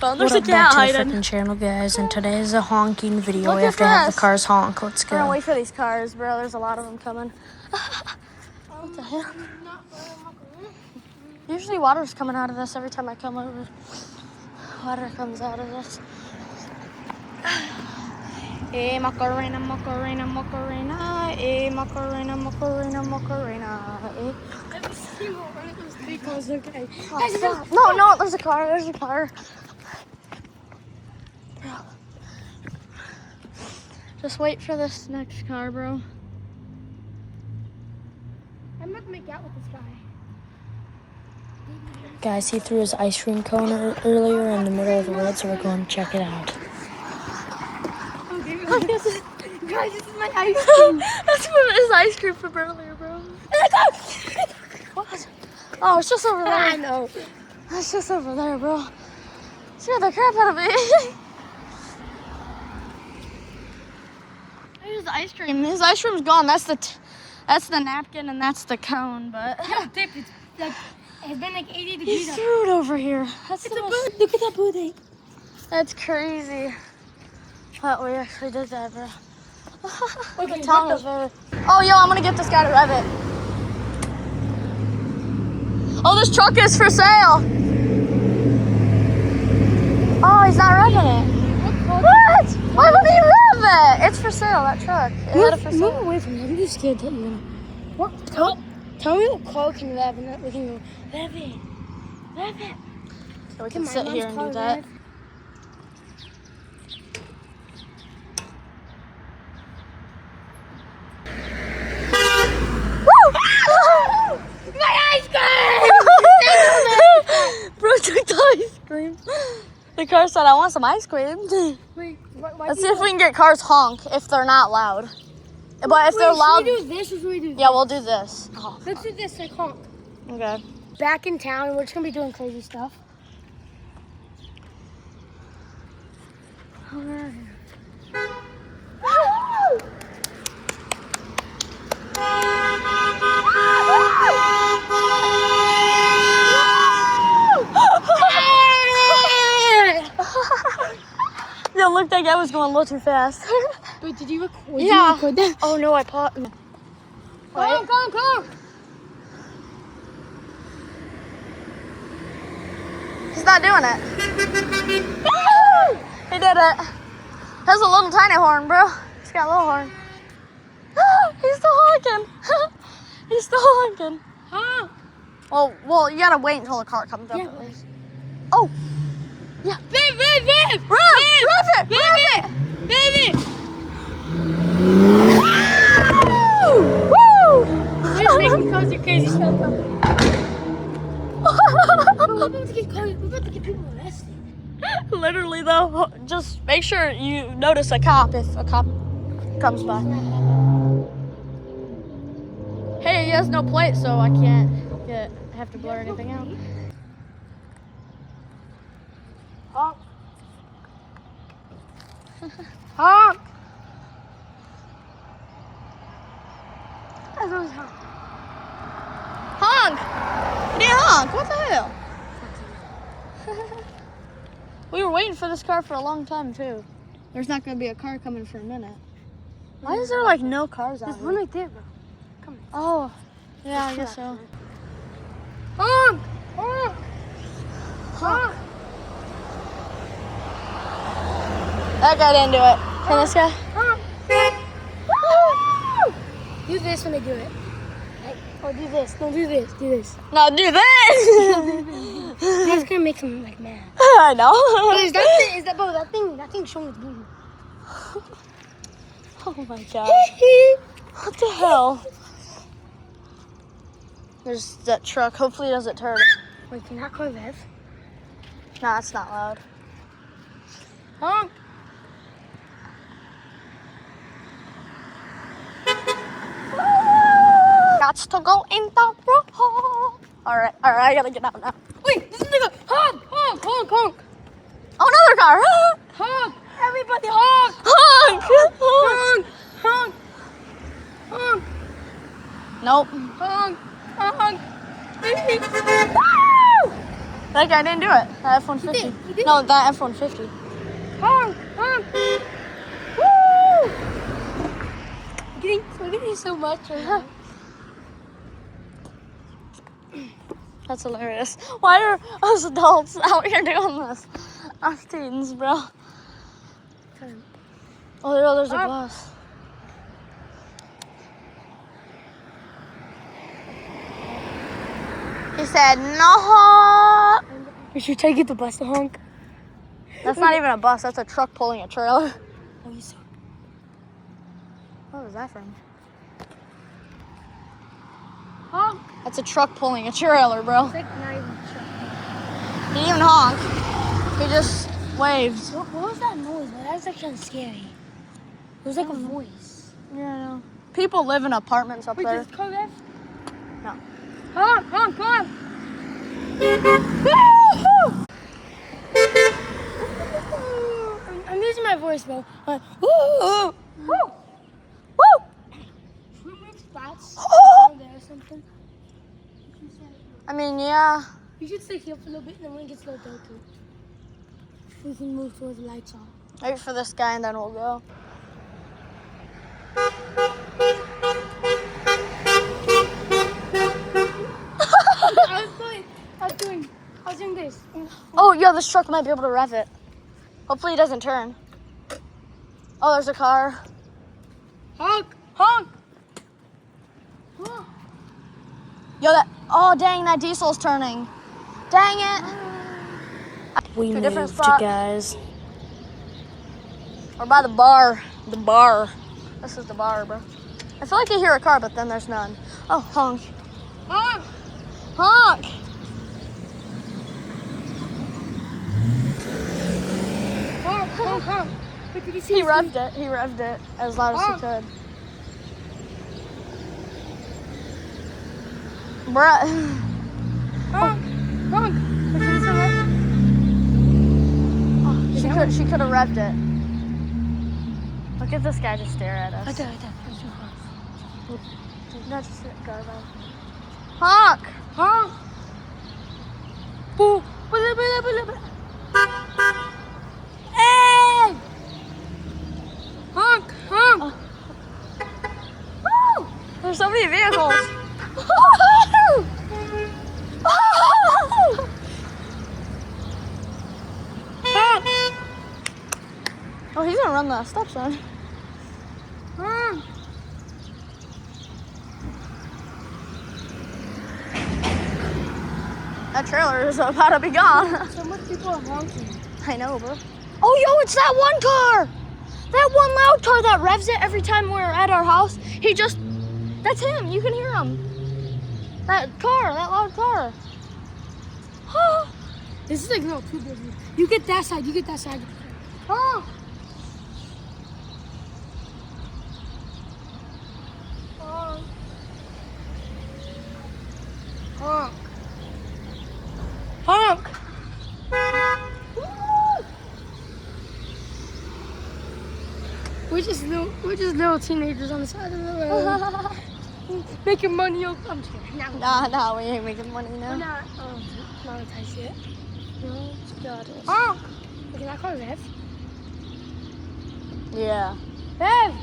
There's a cat hiding. Freaking channel, guys, and today is a honking video. We have to have the cars honk. Let's go. We're gonna wait for these cars, bro. There's a lot of them coming. What the hell? Usually water's coming out of this every time I come over. Water comes out of this. Eh, Macarena, Macarena, Macarena. Eh, Macarena, Macarena, Macarena. Eh. Every single one of those three cars, okay. Oh, no, there's a car. There's a car. Bro. Just wait for this next car, bro. I'm not gonna make out with this guy. Guys, he threw his ice cream cone earlier in the middle of the road, so we're going to check it out. Guys, this is my ice cream. That's what his ice cream from earlier, bro. What? Oh, it's just over there. I know. It's just over there, bro. Scared the crap out of me. There's the ice cream. His ice cream's gone. That's the napkin and that's the cone, but Yo, Dip, it's like it's been like 80 degrees. he threw it over here. That's It's a bird. Look at that booty. That's crazy. But we actually did that, bro. Okay, The tongue is very... Oh, yo, I'm gonna get this guy to rev it. Oh, this truck is for sale. Oh, he's not revving it. What? Why would he rev it? It's for sale, that truck. It had it for Move sale. away from me. I'm just scared that you're gonna. What? Tell me what car can rev and then we can go rev it. Rev it. So we can Come on, sit here and do mom's that. rev. My ice cream! Bro took the ice cream. The car said, I want some ice cream. Wait, why Let's see if we can get cars honk if they're not loud. But if they're loud, Should we do this or should we do this? yeah, we'll do this. Oh, Let's do this like honk. okay. Back in town, we're just gonna be doing crazy stuff. Yeah, look, that guy was going a little too fast. Wait, did you record? Yeah. Did you record that? Oh no, I paused. Honk, honk, honk! He's not doing it. He did it. Has a little tiny horn, bro. He's got a little horn. He's still honking. He's still honking. Honk! Well, you gotta wait until the car comes up Yeah, at least. Oh, yeah. Viv, Viv, Viv! Rev it, rev it. Viv! Woo! Just make me cause your crazy stuff. We're about to get people arrested. Literally though, just make sure you notice a cop if a cop comes by. Hey, he has no plate, so I can't have to blur anything out. Honk! Honk! That's what it's honk. Honk! He didn't honk. What the hell? We were waiting for this car for a long time too. There's not gonna be a car coming for a minute. Why is there like no cars out There's here? one right there, bro. Come on. Oh, yeah, I guess so. Honk! Honk! Honk! That guy didn't do it. Can this guy? Honk! Do this when they do it. Like, or do this. No, do this. Do this. No, do that. That's gonna make them like mad. I know. But is that thing showing its booty? Oh my god. What the hell? There's that truck. Hopefully it doesn't turn. Wait, can that car rev? Nah, it's not loud. Honk! Got to go in the road. Alright, I gotta get out now. Wait, this is nigga! Honk! Honk! Honk! Honk! Oh, another car. Honk! Everybody honk! Honk! Honk! Honk! Honk! Nope. Honk! Honk! Woo! That guy didn't do it. That F-150. He did. No, that F-150. Honk, honk. Woo! We're getting so much right now. That's hilarious. Why are us adults out here doing this? Us teens, bro. Oh, there's a bus. He said, no. We should try to get the bus to honk. That's not even a bus. That's a truck pulling a trailer. Oh, you saw. What was that from? Honk. That's a truck pulling a trailer, bro. It's like not even a truck. He didn't even honk. He just waved. What was that noise? That was like kind of scary. It was like a voice. Yeah, I know. People live in apartments up Wait, there. does the car left? No. Honk, honk, honk. I'm losing my voice, bro. Woo! Woo! Woo! Should we make spots down there or something? I mean, yeah. You should stay here for a little bit, and then when it gets low darker, we can move towards the lights on. Wait for this guy and then we'll go. I was doing this. Oh, yeah, this truck might be able to rev it. Hopefully he doesn't turn. Oh, there's a car. Honk! Honk! Yo, oh, dang, that diesel's turning. Dang it. We To a different moved, spot. guys. We're by the bar. The bar. This is the bar, bro. I feel like I hear a car, but then there's none. Oh, honk. Honk! Honk. Honk! Honk! Honk! Wait, did you see He his- revved it. He revved it as loud as he Honk. could. Bruh. Honk! Honk! Wait, did you see that? She could have revved it. Look at this guy just stare at us. Right there. That's just it. Go, go. Honk! Honk! Boo! Hey! Honk! Honk! Woo! There's so many vehicles. Oh, he's gonna run the stop sign. Honk! That trailer is about to be gone. So much people are honking. I know, bro. Oh, yo, it's that one car. That one loud car that revs it every time we're at our house. That's him. You can hear him. That loud car. This is like no too big. You get that side. Oh. Honk! Honk! Honk! We're just little teenagers on the side of the road. Making money off. I'm just kidding. Nah, we ain't making money We're now. not monetized yet. No, it's got it. Honk! Look at that car, Rev. Yeah. Rev!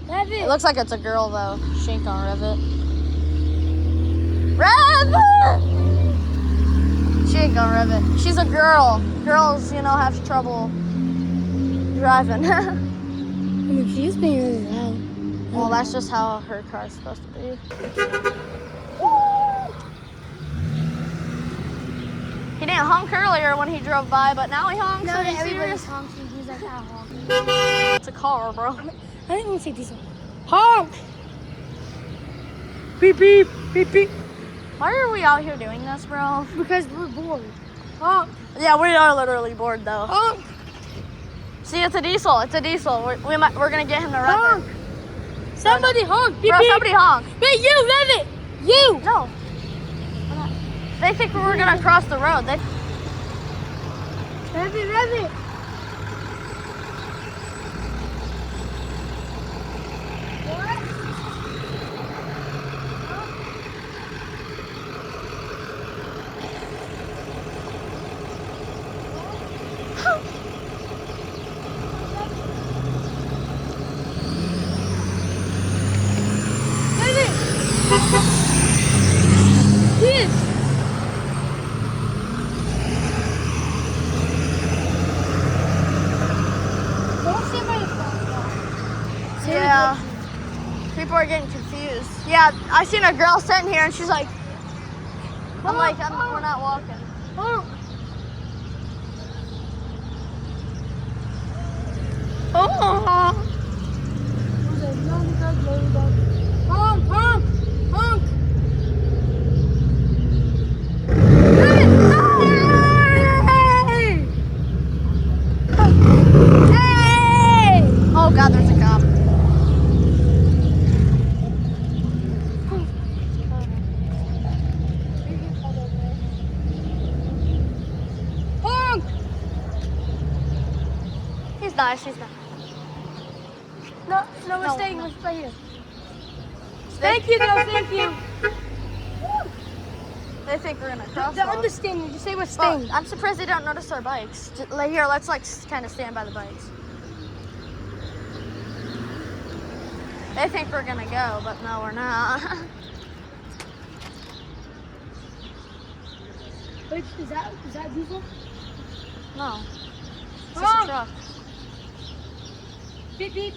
Rev It it! looks like it's a girl, though. She ain't gonna rev it. Rev it! She ain't gonna rev it. She's a girl. Girls, have trouble driving. I mean, she is being really loud. Well, that's just how her car's supposed to be. He didn't honk earlier when he drove by, but now he honks. No, Are you everybody's serious? honking. He's like, ah, honk. It's a car, bro. I didn't even say diesel. Honk! Beep, beep, beep, beep. Why are we out here doing this, bro? Because we're bored. Honk! Yeah, we are literally bored, though. Honk! See, it's a diesel. We're gonna get him to rev Honk! it. Somebody honk! Beep, Bro, beep. somebody honk. Wait, you, rev it! You! No. We're not. They think we're gonna cross the road. Rev it, rev it! He is. Don't stand by the crosswalk. Yeah. People are getting confused. Yeah, I seen a girl sitting here and she's like, we're not walking. Oh. Oh. Honk, honk, honk. Hey! Hey! Oh God, there's a cop. Honk! He's nice, he's nice. No, we're No, staying. no. We're right here. Thank you, though. Thank you. They think we're gonna cross. They're understanding. Just say we're staying. Well, I'm surprised they don't notice our bikes. Like here, let's like kind of stand by the bikes. They think we're gonna go, but no, we're not. Wait, is that diesel? No, it's just a truck. Beep beep.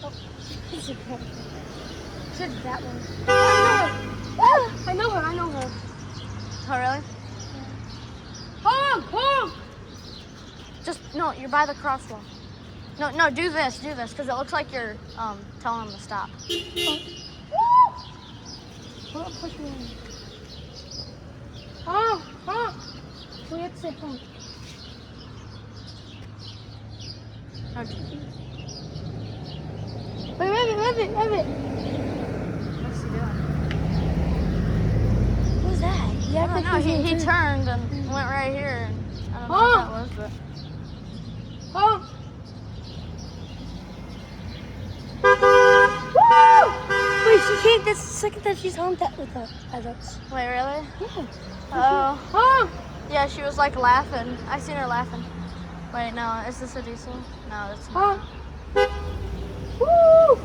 Oh, it's a car. Should that one. I know her. I know her. Oh really? Honk! Honk! Just no, you're by the crosswalk. No, do this, because it looks like you're telling them to stop. Hold on, push me in. Honk! Honk! We have to say honk. Okay. Wait, rev it. What's he doing? Who's that? I don't know. He turned and went right here. And I don't know what that was, but. Honk! Wait, she can't. That's the second time she's honked at with us. Wait, really? Yeah. Oh. Honk! Yeah, she was like laughing. I seen her laughing. Wait, no, is this a diesel? No, it's not. Honk! Woo!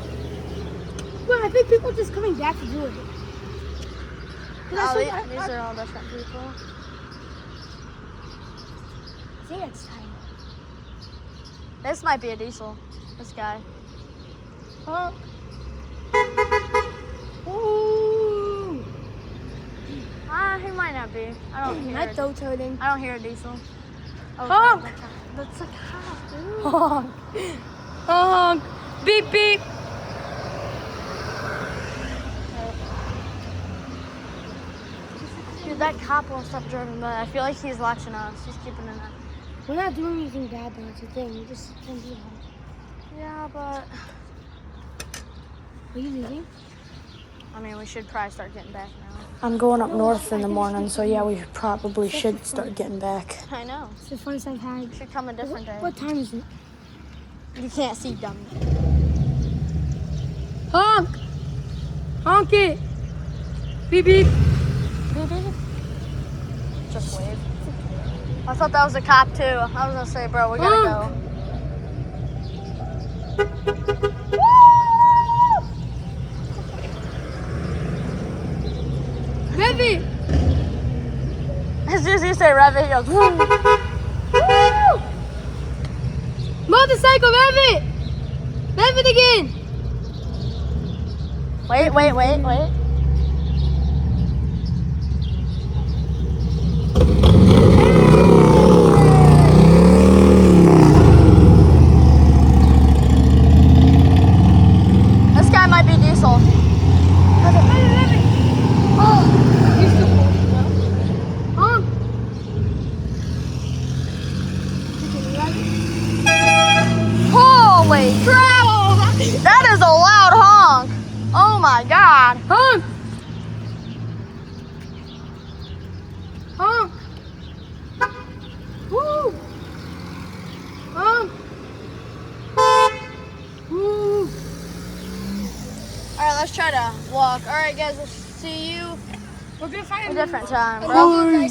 Well, I think people are just coming back to do it. Oh, these are all different people. I think it's time. This might be a diesel. This guy. Honk! Ooh! He might not be. I don't hear My it. throat's hurting. I don't hear a diesel. Oh, Honk! that's a cop, dude. Honk! Honk! Beep beep! Dude, that cop won't stop driving by. I feel like he's watching us. He's keeping an eye. We're not doing anything bad though, it's a thing. We just can't do that. Yeah, but Are you leaving? I mean, we should probably start getting back now. I'm going up north in the morning, so yeah, we probably should start getting back. I know. It's the funnest I've had. We should come a different day. What time is it? You can't see, dummy. Honk! Honk it! Beep beep! Just wave. I thought that was a cop too. I was gonna say, bro, we gotta go. Rev it! As soon as you say rev it, he goes, woo. Woo! Motorcycle, rev it! Rev it again! Wait. This guy might be diesel. Rev it! Oh! You're still holding well. Honk! Holy crap! That is a loud honk. Oh my God. Honk! Honk! Woo! Honk! Woo! All right, let's try to walk. All right, guys, we'll see you We're gonna find a different time, bro. Nice.